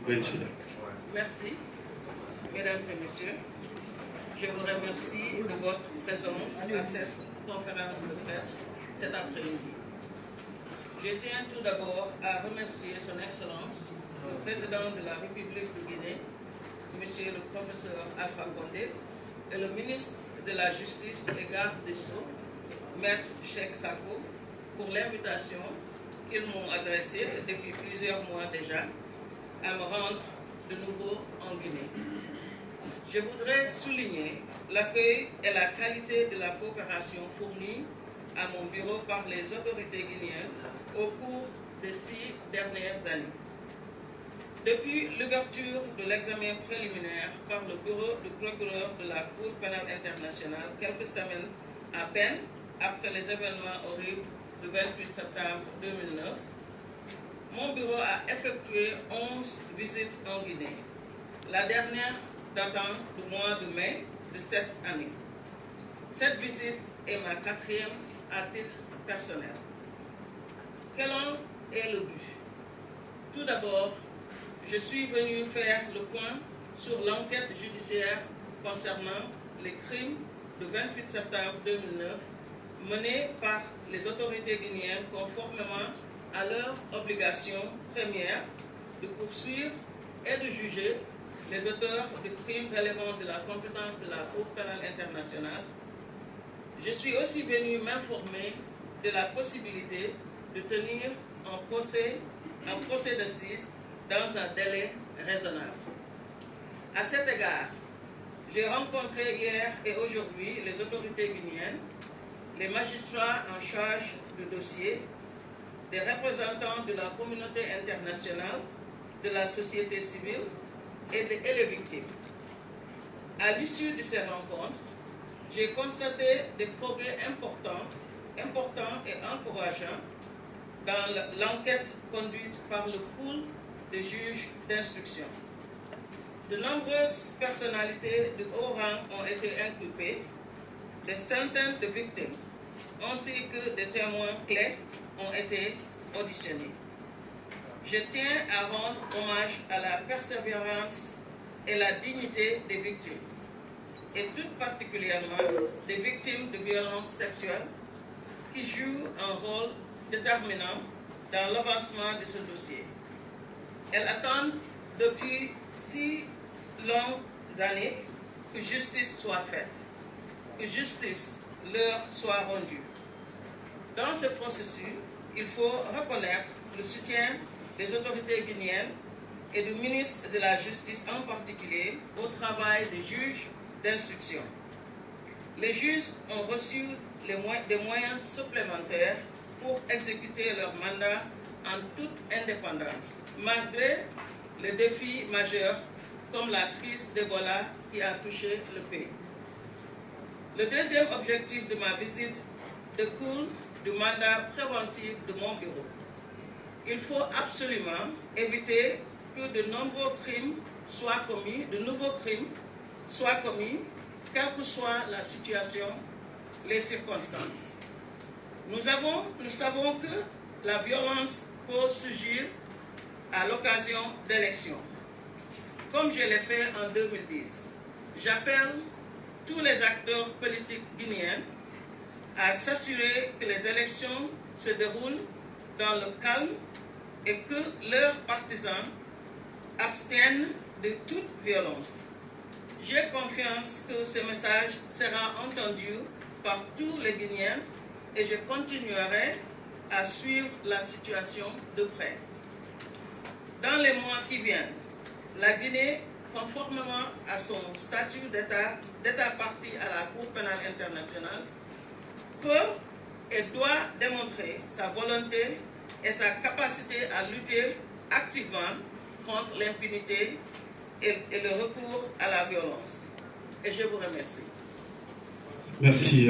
Merci, mesdames et messieurs. Je vous remercie de votre présence à cette conférence de presse cet après-midi. Je tiens tout d'abord à remercier son Excellence, le Président de la République de Guinée, Monsieur le Professeur Alpha Condé, et le ministre de la Justice et Garde des Sceaux, Maître Cheikh Sako, pour l'invitation qu'ils m'ont adressée depuis plusieurs mois déjà à me rendre de nouveau en Guinée. Je voudrais souligner l'accueil et la qualité de la coopération fournie à mon bureau par les autorités guinéennes au cours des 6 dernières années. Depuis l'ouverture de l'examen préliminaire par le bureau du procureur de la Cour pénale internationale, quelques semaines à peine après les événements horribles du 28 septembre 2009, mon bureau a effectué 11 visites en Guinée, la dernière datant du mois de mai de cette année. Cette visite est ma 4e à titre personnel. Quel en est le but? Tout d'abord, je suis venu faire le point sur l'enquête judiciaire concernant les crimes du 28 septembre 2009 menée par les autorités guinéennes conformément à leur obligation première de poursuivre et de juger les auteurs de crimes relevant de la compétence de la Cour pénale internationale. Je suis aussi venu m'informer de la possibilité de tenir un procès d'assises dans un délai raisonnable. À cet égard, j'ai rencontré hier et aujourd'hui les autorités guinéennes, les magistrats en charge du dossier, des représentants de la communauté internationale, de la société civile et les victimes. À l'issue de ces rencontres, j'ai constaté des progrès importants et encourageants dans l'enquête conduite par le pool de juges d'instruction. De nombreuses personnalités de haut rang ont été inculpées, des centaines de victimes ainsi que des témoins clés ont été auditionnés. Je tiens à rendre hommage à la persévérance et la dignité des victimes, et tout particulièrement des victimes de violences sexuelles qui jouent un rôle déterminant dans l'avancement de ce dossier. Elles attendent depuis 6 longues années que justice soit faite, que justice leur soit rendue. Dans ce processus, il faut reconnaître le soutien des autorités guinéennes et du ministre de la Justice en particulier au travail des juges d'instruction. Les juges ont reçu des moyens supplémentaires pour exécuter leur mandat en toute indépendance, malgré les défis majeurs comme la crise d'Ebola qui a touché le pays. Le deuxième objectif de ma visite découle du mandat préventif de mon bureau. Il faut absolument éviter que de nouveaux crimes soient commis, quelle que soit la situation, les circonstances. Nous savons que la violence peut surgir à l'occasion d'élections, comme je l'ai fait en 2010. J'appelle tous les acteurs politiques guinéens à s'assurer que les élections se déroulent dans le calme et que leurs partisans abstiennent de toute violence. J'ai confiance que ce message sera entendu par tous les Guinéens et je continuerai à suivre la situation de près. Dans les mois qui viennent, la Guinée, conformément à son statut d'État partie à la Cour pénale internationale, peut et doit démontrer sa volonté et sa capacité à lutter activement contre l'impunité et le recours à la violence. Et je vous remercie. Merci.